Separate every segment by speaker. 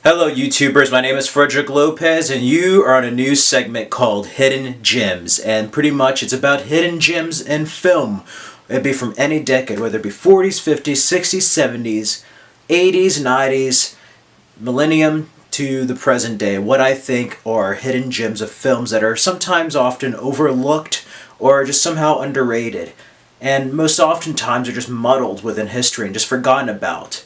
Speaker 1: Hello YouTubers, my name is Frederick Lopez and you are on a new segment called Hidden Gems, and pretty much it's about hidden gems in film. It'd be from any decade, whether it be 40s, 50s, 60s, 70s, 80s, 90s, millennium to the present day. What I think are hidden gems of films that are sometimes often overlooked or just somehow underrated, and most oftentimes are just muddled within history and just forgotten about.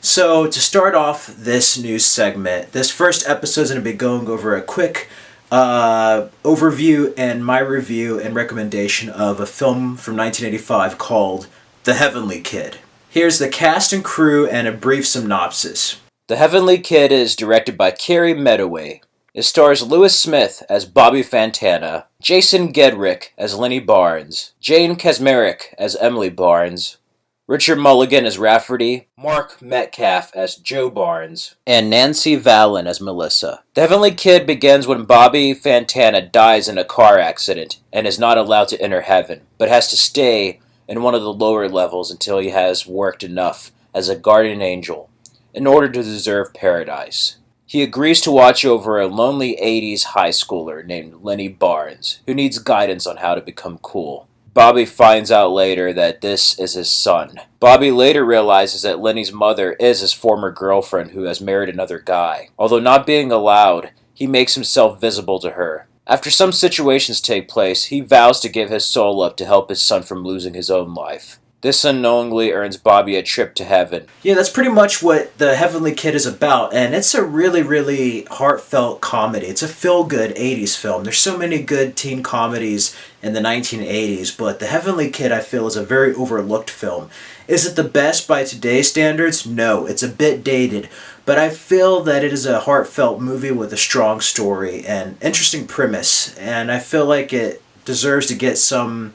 Speaker 1: So to start off this news segment, this first episode is going to be going over a quick overview and my review and recommendation of a film from 1985 called The Heavenly Kid. Here's the cast and crew and a brief synopsis. The Heavenly Kid is directed by Carey Medaway. It stars Lewis Smith as Bobby Fantana, Jason Gedrick as Lenny Barnes, Jane Kaczmarek as Emily Barnes, Richard Mulligan as Rafferty, Mark Metcalf as Joe Barnes, and Nancy Vallon as Melissa. The Heavenly Kid begins when Bobby Fantana dies in a car accident and is not allowed to enter heaven, but has to stay in one of the lower levels until he has worked enough as a guardian angel in order to deserve paradise. He agrees to watch over a lonely 80s high schooler named Lenny Barnes, who needs guidance on how to become cool. Bobby finds out later that this is his son. Bobby later realizes that Lenny's mother is his former girlfriend who has married another guy. Although not being allowed, he makes himself visible to her. After some situations take place, he vows to give his soul up to help his son from losing his own life. This unknowingly earns Bobby a trip to heaven. Yeah, that's pretty much what The Heavenly Kid is about, and it's a really heartfelt comedy. It's a feel-good 80s film. There's so many good teen comedies in the 1980s, but The Heavenly Kid, I feel, is a very overlooked film. Is it the best by today's standards? No, it's a bit dated, but I feel that it is a heartfelt movie with a strong story and interesting premise, and I feel like it deserves to get some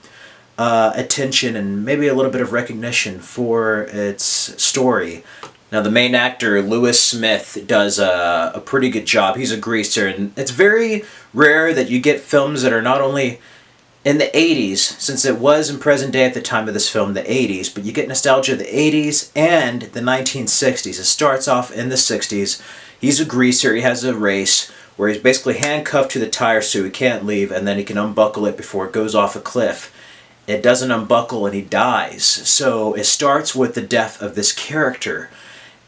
Speaker 1: attention and maybe a little bit of recognition for its story. Now the main actor, Lewis Smith, does a pretty good job. He's a greaser, and it's very rare that you get films that are not only in the 80s, since it was in present day at the time of this film, the 80s, but you get nostalgia of the 80s and the 1960s. It starts off in the 60s. He's a greaser. He has a race where he's basically handcuffed to the tire so he can't leave, and then he can unbuckle it before it goes off a cliff. It doesn't unbuckle and he dies. So it starts with the death of this character.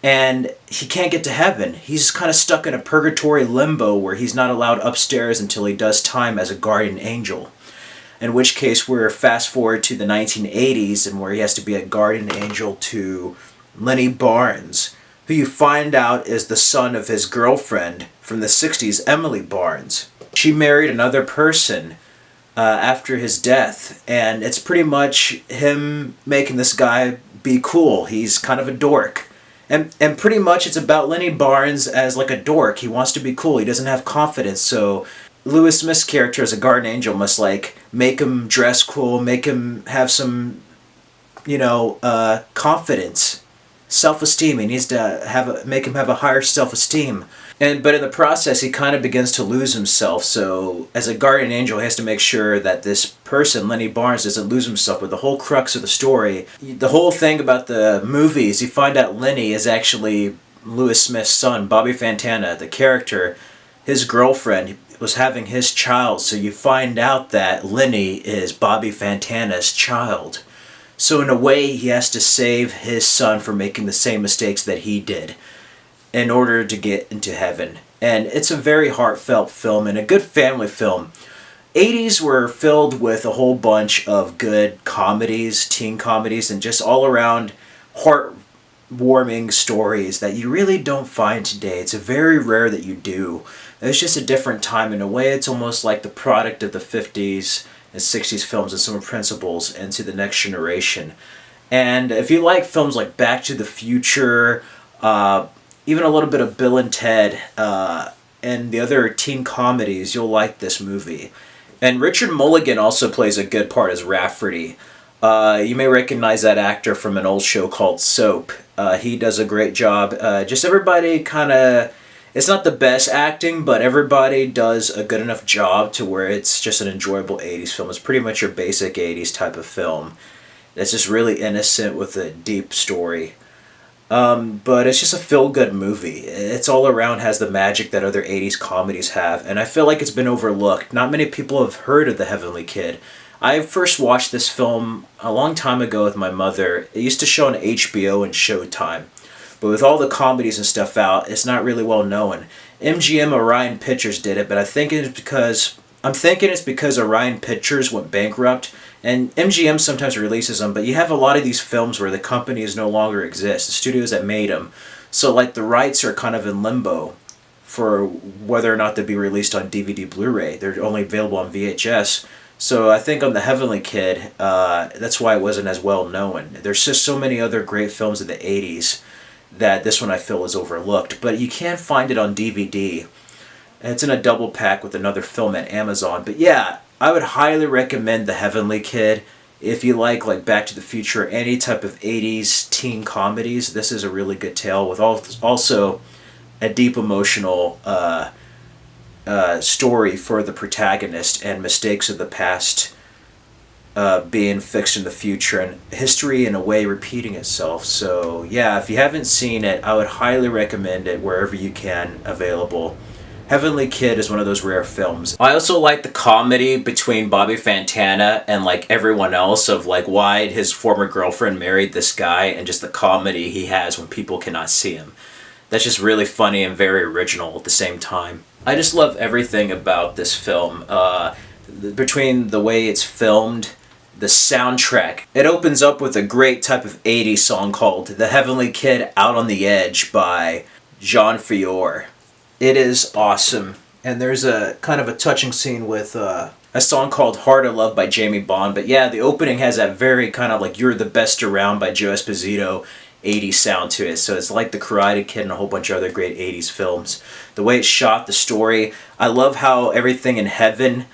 Speaker 1: And he can't get to heaven. He's kind of stuck in a purgatory limbo where he's not allowed upstairs until he does time as a guardian angel. In which case we're fast forward to the 1980s and where he has to be a guardian angel to Lenny Barnes, who you find out is the son of his girlfriend from the 60s, Emily Barnes. She married another person after his death, and it's pretty much him making this guy be cool. He's kind of a dork. And pretty much it's about Lenny Barnes as like a dork. He wants to be cool. He doesn't have confidence, so Lewis Smith's character as a guardian angel must like make him dress cool, make him have some, confidence, self-esteem. He needs to make him have a higher self-esteem. But in the process, he kind of begins to lose himself. So as a guardian angel, he has to make sure that this person, Lenny Barnes, doesn't lose himself. But the whole crux of the story, the whole thing about the movies, you find out Lenny is actually Lewis Smith's son, Bobby Fantana, the character. His girlfriend was having his child, so you find out that Lenny is Bobby Fantana's child. So in a way, he has to save his son from making the same mistakes that he did in order to get into heaven. And it's a very heartfelt film and a good family film. 80s were filled with a whole bunch of good comedies, teen comedies, and just all around heartwarming stories that you really don't find today. It's very rare that you do. It's just a different time. In a way, it's almost like the product of the 50s and 60s films and some principles into the next generation. And if you like films like Back to the Future, even a little bit of Bill and Ted, and the other teen comedies, you'll like this movie. And Richard Mulligan also plays a good part as Rafferty. You may recognize that actor from an old show called Soap. He does a great job. Just everybody kind of, it's not the best acting, but everybody does a good enough job to where it's just an enjoyable 80s film. It's pretty much your basic 80s type of film. It's just really innocent with a deep story. But it's just a feel-good movie. It's all around has the magic that other 80s comedies have, and I feel like it's been overlooked. Not many people have heard of The Heavenly Kid. I first watched this film a long time ago with my mother. It used to show on HBO and Showtime. But with all the comedies and stuff out, it's not really well known. MGM Orion Pictures did it, but I'm thinking it's because Orion Pictures went bankrupt, and MGM sometimes releases them, but you have a lot of these films where the companies no longer exist, the studios that made them. So like the rights are kind of in limbo for whether or not they'll be released on DVD Blu-ray. They're only available on VHS. So I think on The Heavenly Kid, that's why it wasn't as well known. There's just so many other great films of the 80s that this one I feel is overlooked. But you can find it on DVD. It's in a double pack with another film at Amazon. But yeah, I would highly recommend The Heavenly Kid. If you like Back to the Future, any type of 80s teen comedies, this is a really good tale with also a deep emotional story for the protagonist and mistakes of the past being fixed in the future and history in a way repeating itself. So yeah, if you haven't seen it, I would highly recommend it wherever you can available. Heavenly Kid is one of those rare films. I also like the comedy between Bobby Fantana and everyone else of why his former girlfriend married this guy, and just the comedy he has when people cannot see him. That's just really funny and very original at the same time. I just love everything about this film. Between the way it's filmed, the soundtrack. It opens up with a great type of 80s song called The Heavenly Kid Out on the Edge by Jean Fior. It is awesome. And there's a kind of a touching scene with a song called Hard to Love by Jamie Bond. But yeah, the opening has that very kind of You're the Best Around by Joe Esposito 80s sound to it. So it's like The Karate Kid and a whole bunch of other great 80s films. The way it's shot, the story. I love how everything in heaven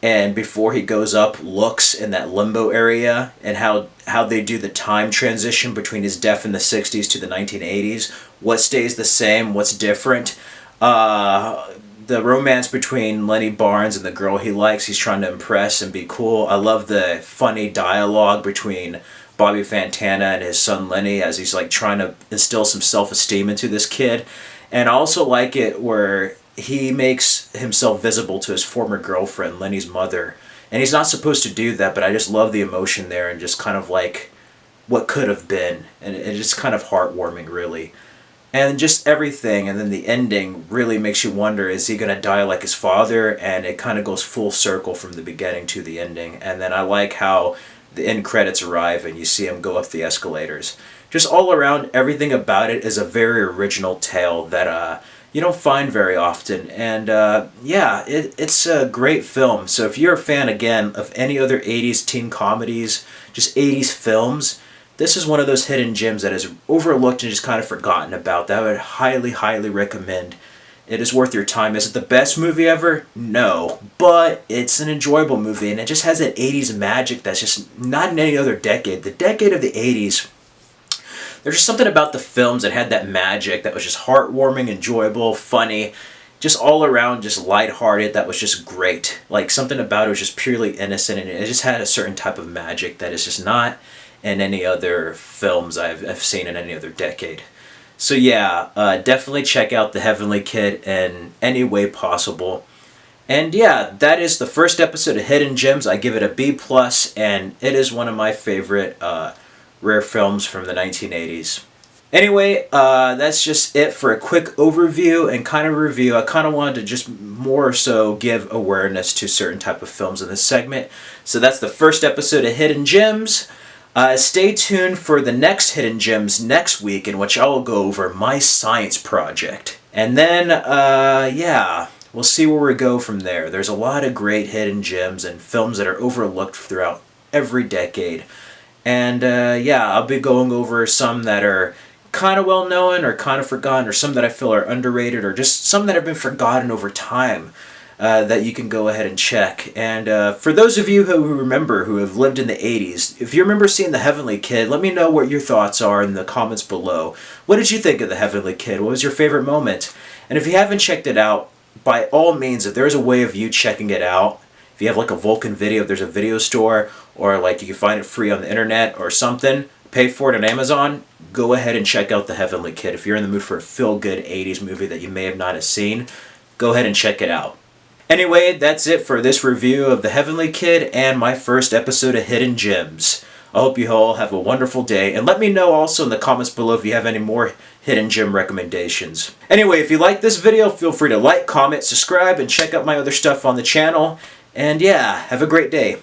Speaker 1: and before he goes up looks in that limbo area, and how they do the time transition between his death in the 60s to the 1980s. What stays the same, what's different. The romance between Lenny Barnes and the girl he likes, he's trying to impress and be cool. I love the funny dialogue between Bobby Fantana and his son Lenny as he's trying to instill some self-esteem into this kid. And I also like it where he makes himself visible to his former girlfriend, Lenny's mother. And he's not supposed to do that, but I just love the emotion there and just kind of what could have been. And it's just kind of heartwarming, really. And just everything, and then the ending really makes you wonder, is he going to die like his father? And it kind of goes full circle from the beginning to the ending. And then I like how the end credits arrive and you see him go up the escalators. Just all around, everything about it is a very original tale that you don't find very often. And yeah, it's a great film. So if you're a fan, again, of any other 80s teen comedies, just 80s films, this is one of those hidden gems that is overlooked and just kind of forgotten about that I would highly, highly recommend. It is worth your time. Is it the best movie ever? No. But it's an enjoyable movie, and it just has that 80s magic that's just not in any other decade. The decade of the 80s, there's just something about the films that had that magic that was just heartwarming, enjoyable, funny, just all around just lighthearted, that was just great. Something about it was just purely innocent, and it just had a certain type of magic that is just not in any other films I've seen in any other decade. So yeah, definitely check out The Heavenly Kid in any way possible. And yeah, that is the first episode of Hidden Gems. I give it a B+, and it is one of my favorite rare films from the 1980s. Anyway, that's just it for a quick overview and kind of review. I kind of wanted to just more so give awareness to certain type of films in this segment. So that's the first episode of Hidden Gems. Stay tuned for the next Hidden Gems next week, in which I will go over my science project. And then, yeah, we'll see where we go from there. There's a lot of great hidden gems and films that are overlooked throughout every decade. And, yeah, I'll be going over some that are kind of well known or kind of forgotten, or some that I feel are underrated, or just some that have been forgotten over time. That you can go ahead and check. And for those of you who remember, who have lived in the 80s, if you remember seeing The Heavenly Kid, let me know what your thoughts are in the comments below. What did you think of The Heavenly Kid? What was your favorite moment? And if you haven't checked it out, by all means, if there's a way of you checking it out, if you have a Vulcan video, if there's a video store, or you can find it free on the internet or something, pay for it on Amazon, go ahead and check out The Heavenly Kid. If you're in the mood for a feel-good 80s movie that you may have not have seen, go ahead and check it out. Anyway, that's it for this review of The Heavenly Kid and my first episode of Hidden Gems. I hope you all have a wonderful day, and let me know also in the comments below if you have any more hidden gem recommendations. Anyway, if you like this video, feel free to like, comment, subscribe, and check out my other stuff on the channel. And yeah, have a great day.